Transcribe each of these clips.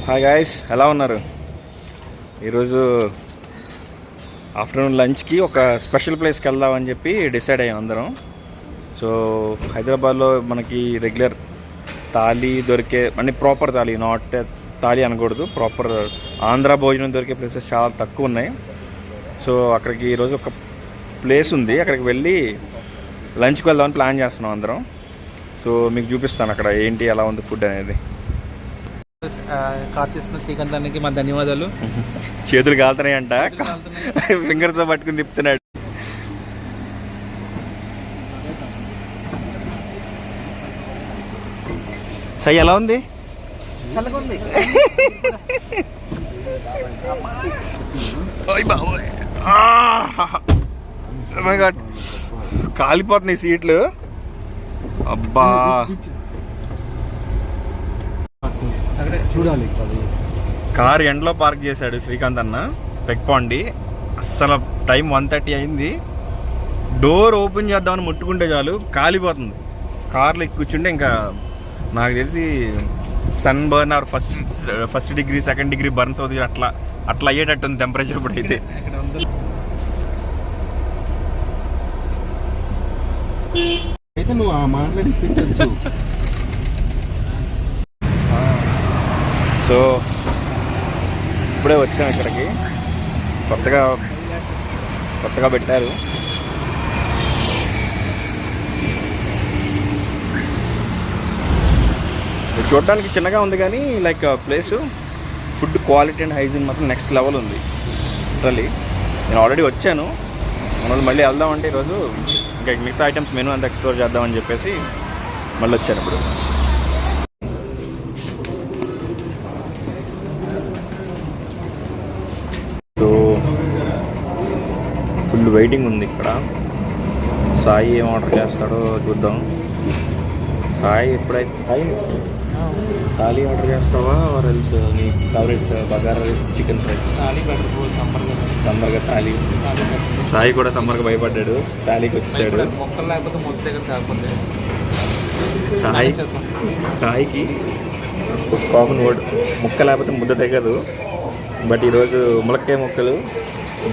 Hi guys, ఎలా ఉన్నారు? ఈరోజు ఆఫ్టర్నూన్ లంచ్కి ఒక స్పెషల్ ప్లేస్కి వెళ్దామని చెప్పి డిసైడ్ అయ్యాం అందరం. సో హైదరాబాద్లో మనకి రెగ్యులర్ థాలీ దొరికే అంటే ప్రాపర్ థాలీ, నాట్ థాలీ అనకూడదు, ప్రాపర్ ఆంధ్ర భోజనం దొరికే ప్లేసెస్ చాలా తక్కువ ఉన్నాయి. సో అక్కడికి ఈరోజు ఒక ప్లేస్ ఉంది, అక్కడికి వెళ్ళి లంచ్కి వెళ్దామని ప్లాన్ చేస్తున్నాం అందరం. సో మీకు చూపిస్తాను అక్కడ ఏంటి, ఎలా ఉంది ఫుడ్ అనేది. కార్తీసిన శ్రీకాంతానికి మా ధన్యవాదాలు. చేతులు కాలుతున్నాయంట, ఫింగర్తో పట్టుకుని తిప్పుతున్నాడు. సై ఎలా ఉంది? చల్లగా ఉంది. కాలిపోతున్నాయి సీట్లు. అబ్బా చూడాలి. కారు ఎండలో పార్క్ చేశాడు శ్రీకాంత్ అన్న, పెక్పాండి. అస్సలు టైం 1:30 అయింది. డోర్ ఓపెన్ చేద్దామని ముట్టుకుంటే చాలు కాలిపోతుంది. కార్లో కూర్చుంటే ఇంకా నాకు తెలిసి sunburn or first degree second degree burns అవుతుంది, అట్లా అయ్యేటట్టుంది టెంపరేచర్ ఇప్పుడు అయితే. అయితే నువ్వు మాట్లాడిపించచ్చు. సో ఇప్పుడే వచ్చాం ఇక్కడికి, కొత్తగా పెట్టారు. చూడడానికి చిన్నగా ఉంది కానీ like place food quality and hygiene మాత్రం నెక్స్ట్ లెవెల్ ఉంది. లిటరల్లీ నేను ఆల్రెడీ వచ్చాను, మనల్ని మళ్ళీ వెళ్దామంటే ఈరోజు ఇంకా మిగతా ఐటమ్స్ మెనూ అంతా ఎక్స్ప్లోర్ చేద్దామని చెప్పేసి మళ్ళీ వచ్చాను ఇప్పుడు. సో ఫుల్ వెయిటింగ్ ఉంది ఇక్కడ. సాయి ఏం ఆర్డర్ చేస్తాడో చూద్దాం. సాయి ఎప్పుడైతే థాలీ ఆర్డర్ చేస్తావా ఆర్ ఎల్స్ నీ favourite bagara rice chicken fry? సమ్మర్గా థాలీ. సాయి కూడా సమ్మర్గా భయపడ్డాడు, థాలీకి వచ్చేసాడు. సాయికి కామన్ వర్డ్ ముక్క లేకపోతే ముద్ద తెగదు. బట్ ఈరోజు ములక్కాయ ముక్కలు,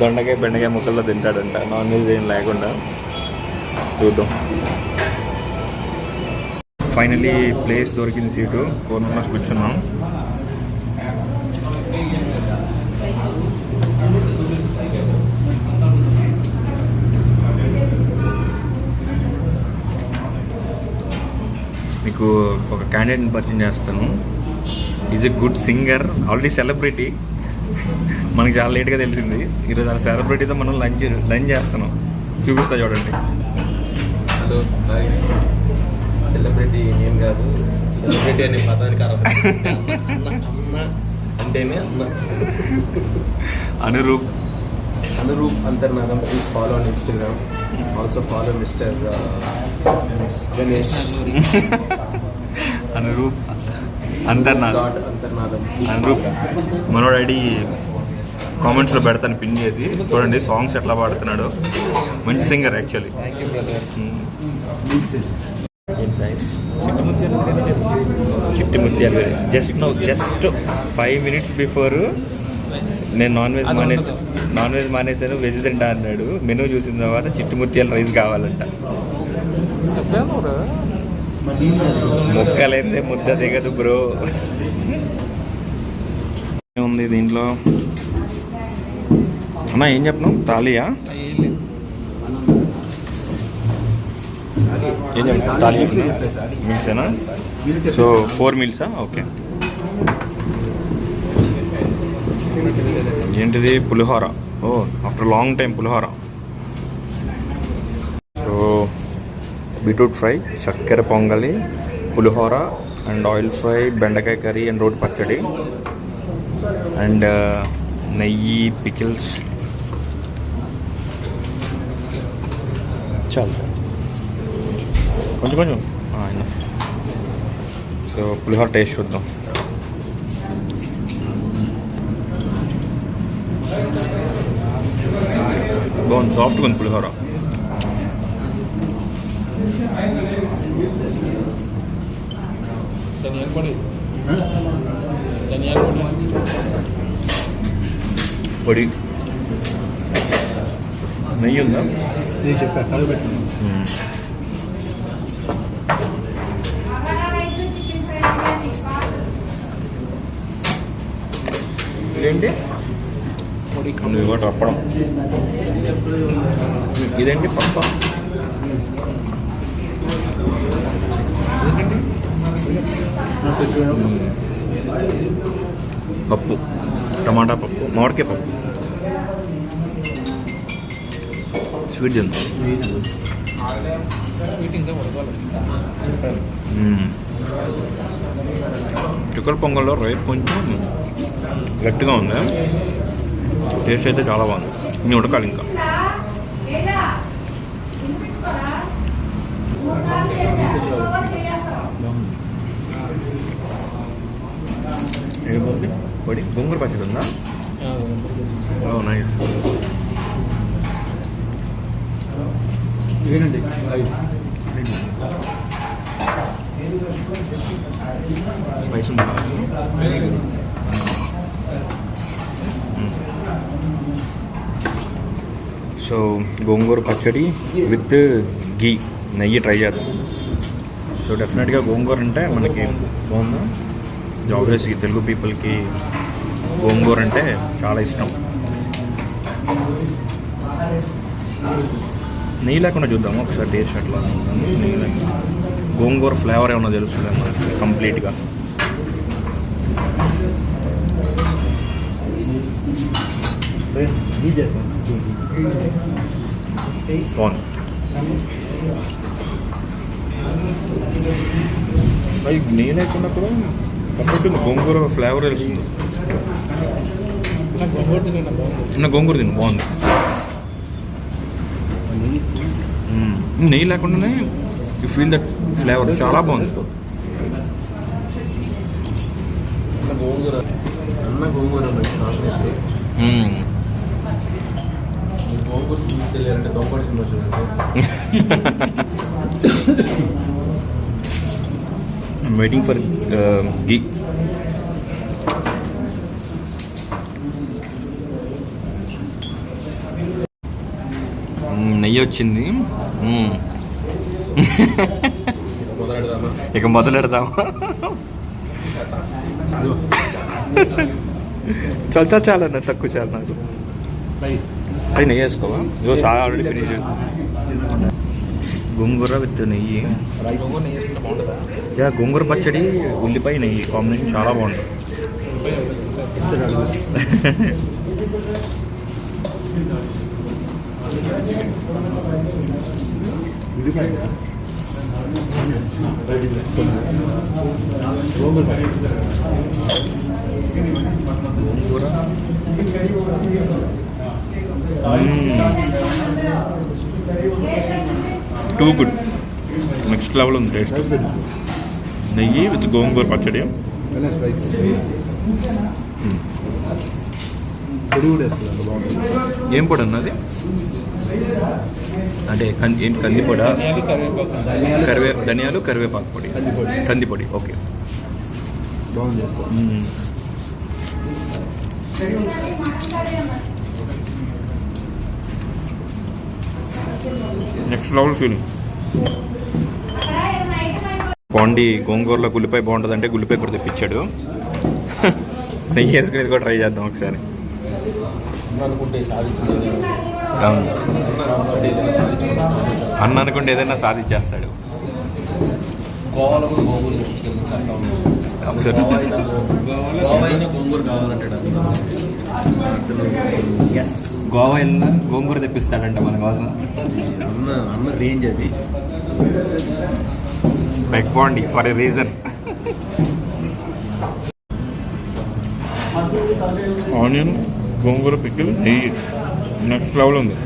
దొండకాయ బెండకాయ ముక్కల్లో తింటాడంట, నాన్ వెజ్ ఏం లేకుండా. చూద్దాం. ఫైనలీ ప్లేస్ దొరికింది, సీటు కోర్నర్లో కూర్చున్నాం. మీకు ఒక క్యాండిడేట్ని పరిచయం చేస్తాను. Is a good singer, already celebrity. మనకి చాలా లేట్గా తెలిసింది. ఈరోజు ఆ సెలబ్రిటీతో మనం లంచ్ చేస్తున్నాం, చూపిస్తా చూడండి. హలో, సెలబ్రిటీ ఏం కాదు, సెలబ్రిటీ అనే పదానికి అంటేనే Anurup Antarnadam. Please follow on Instagram. Also follow mister Ganesh. Anurup Antarnadam. Anurup మనోడు ఐడి కామెంట్స్లో పెడతాను పిన్ చేసి. చూడండి సాంగ్స్ ఎట్లా పాడుతున్నాడు, మంచి సింగర్ యాక్చువల్లీ. చిట్టి ముత్యాలు. జస్ట్ 5 minutes బిఫోర్ నేను నాన్ వెజ్ మానేసాను, వెజ్ తింటా అన్నాడు. మెనూ చూసిన తర్వాత చిట్టి ముత్యాల రైస్ కావాలంట. ముక్కలైతే ముద్ద దిగదు బ్రో. ఉంది దీంట్లో అన్నా, ఏం చెప్పను? థాలీయా? ఏం చెప్పను? థాలీ మీల్సేనా? So 4 meals. ఓకే. ఏంటిది? పులిహోర. ఓ, after long time pulihora. So beetroot fry, చక్కెర పొంగలి, పులిహోర అండ్ ఆయిల్ ఫ్రై, బెండకాయ కర్రీ అండ్ రోటి పచ్చడి అండ్ నెయ్యి, పికిల్స్. చాలు, కొంచెం సో పులిహోర టేస్ట్ చూద్దాం. బాగుంది, సాఫ్ట్గా ఉంది పులిహోర. పొడి నెయ్యి ఉందా? నేను చెప్పా కలబెట్టాను. ఇదేంటి? ఇదిగోటి అప్పడం. ఇదేంటి? పప్ప. పప్పు, టమాటా పప్పు, మామిడికాయ పప్పు, స్వీట్ తిందాం. చికెన్ పొంగల్లో రైస్ కొంచెం గట్టిగా ఉంది, టేస్ట్ అయితే చాలా బాగుంది. ఇన్ని ఉడకాలి ఇంకా. ఏమవుతుంది? పొడి గోంగూర పచ్చడి ఉందా? నైస్. ఏనండి స్పైస్ ఉందా? సో గోంగూర పచ్చడి విత్ గీ, నెయ్యి ట్రై చేద్దాం. సో డెఫినెట్గా గోంగూర అంటే మనకి బాగుందా? ఆబ్వియస్లీ తెలుగు పీపుల్కి గోంగూర అంటే చాలా ఇష్టం. నెయ్యి లేకుండా చూద్దాము ఒకసారి టేస్ట్ అట్లా. నెయ్యి లేకుండా గోంగూర ఫ్లేవర్ ఏమన్నా తెలుస్తుంది మనకి కంప్లీట్గా. బాగుంది. నెయ్యి లేకుండా కూడా కంప్లీట్ గోంగూర ఫ్లేవర్ తెలుస్తుంది. గోంగూర తిను బాగుంది. నెయ్యి లేకుండానే యూ ఫీల్ దట్ ఫ్లేవర్, చాలా బాగుంది. గోంగూర అన్న గోంగూర గోంగూర తీసుకెళ్ళారంటే దొంగడి సినిమా చూడండి. I'm waiting for ghee. నెయ్యి వచ్చింది. ఇక మొదలెడదామా? చాలన్న తక్కువ చాలు నాకు. అది నెయ్యి వేసుకోవా? ఇగో చాలా ఆల్రెడీ ఫినిష్. గోంగూర విత్ నెయ్యి. యా, గోంగూర పచ్చడి ఉల్లిపాయ నెయ్యి కాంబినేషన్ చాలా బాగుంటుంది. గోంగూర టూ గుడ్, నెక్స్ట్ లెవెల్ ఉంది టేస్ట్. నెయ్యి విత్ గోంగూర పచ్చడి. ఏం పొడి అన్నది? అంటే ఏంటి? కందిపొడ, ధనియాలు, కరివేపాకు పొడి, కందిపొడి. Okay, next level feeling. బాగుండి. గోంగూరలో గుల్లిపాయ బాగుంటుంది అంటే గుల్లిపాయ కూడా తెప్పించాడు. నెయ్యి వేసుకునేది కూడా ట్రై చేద్దాం ఒకసారి. అన్న అనుకుంటే ఏదైనా సాధించేస్తాడు. గోవాలో కూడా గోంగూర తెప్పించుకెళ్ళింది సార్. గోవా అయినా గోంగూర కావాలంటాడు. ఎస్, గోవా వెళ్ళినా గోంగూర తెప్పిస్తాడంట మన కోసం. అన్న రేంజ్ అది. బెగ్ బాండి for a reason. Onion, gongura pickle, నెయ్యి నెక్స్ట్ లెవెల్ ఉంది.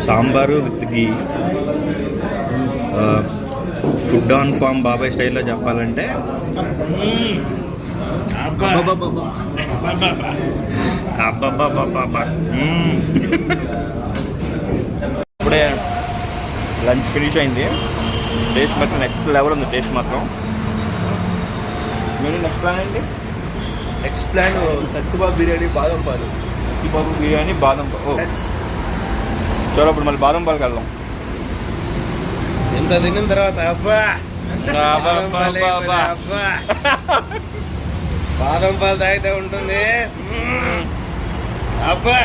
Sambar with ghee. Food on farm బాబాయ్ స్టైల్లో చెప్పాలంటే అబ్బబ్బబ్బబ్బబ్బా. ఇప్పుడే లంచ్ ఫినిష్ అయింది. టేస్ట్ మాత్రం నెక్స్ట్ లెవెల్ ఉంది. టేస్ట్ మాత్రం. మీరు నెక్స్ట్ ప్లాన్ ఏంటి? నెక్స్ట్ ప్లాన్ సత్తుబాబు బిర్యానీ బాదం పాలు. సత్తుబాబు బిర్యానీ బాదం పాలు. చలో ఇప్పుడు మళ్ళీ బాదం పాలకి వెళ్దాం. ఎంత తిన్న తర్వాత అబ్బా బాదం పాలు తాగితే ఉంటుంది అబ్బా.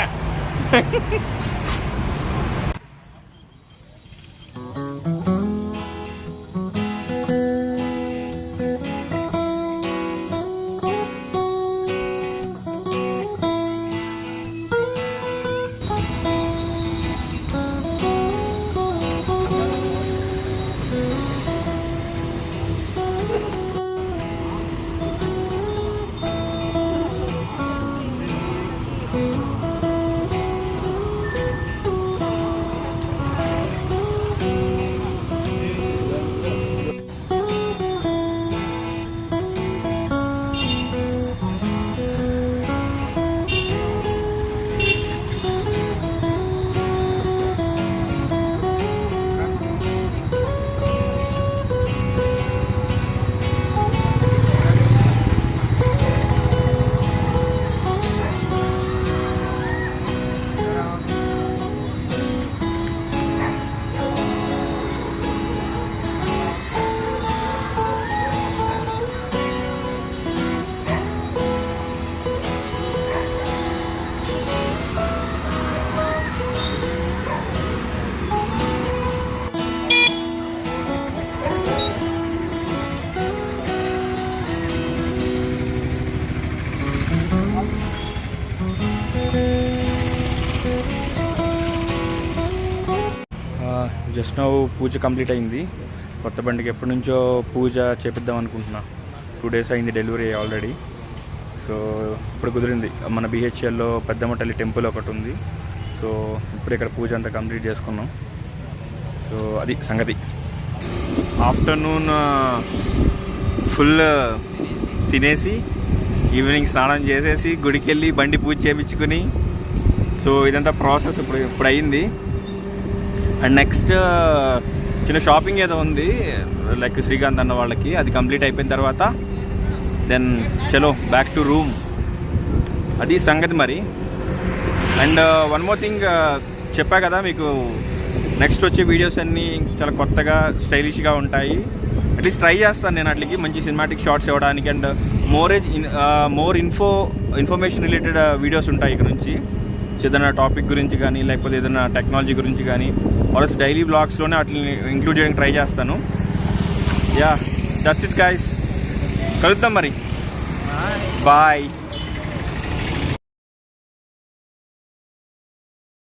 జస్ట్ నౌ పూజ కంప్లీట్ అయింది. కొత్త బండికి ఎప్పటి నుంచో పూజ చేపిద్దాం అనుకుంటున్నా. 2 days అయింది డెలివరీ ఆల్రెడీ. సో ఇప్పుడు కుదిరింది. మన బిహెచ్ఎల్లో పెద్దమ్మ తల్లి టెంపుల్ ఒకటి ఉంది. సో ఇప్పుడు ఇక్కడ పూజ అంతా కంప్లీట్ చేసుకున్నాం. సో అది సంగతి. ఆఫ్టర్నూన్ ఫుల్ తినేసి ఈవినింగ్ స్నానం చేసేసి గుడికి వెళ్ళి బండి పూజ చేయించుకుని, సో ఇదంతా ప్రాసెస్ ఇప్పుడు అయింది. అండ్ నెక్స్ట్ చిన్న షాపింగ్ ఏదో ఉంది లైక్ శ్రీకాంత్ అన్న వాళ్ళకి. అది కంప్లీట్ అయిపోయిన తర్వాత దెన్ చలో బ్యాక్ టు రూమ్. అది సంగతి మరి. అండ్ వన్ మోర్ థింగ్, చెప్పా కదా మీకు నెక్స్ట్ వచ్చే వీడియోస్ అన్నీ చాలా కొత్తగా స్టైలిష్గా ఉంటాయి. అట్లీస్ట్ ట్రై చేస్తాను నేను అట్లకి మంచి సినిమాటిక్ షార్ట్స్ ఇవ్వడానికి. And more information related videos ఉంటాయి ఇక్కడ నుంచి. ఏదైనా టాపిక్ గురించి కానీ లేకపోతే ఏదైనా టెక్నాలజీ గురించి కానీ ఆల్స్ డైలీ బ్లాగ్స్లోనే అట్లా ఇంక్లూడ్ చేయడానికి ట్రై చేస్తాను. Yeah that's it guys. కలుద్దాం మరి. బాయ్.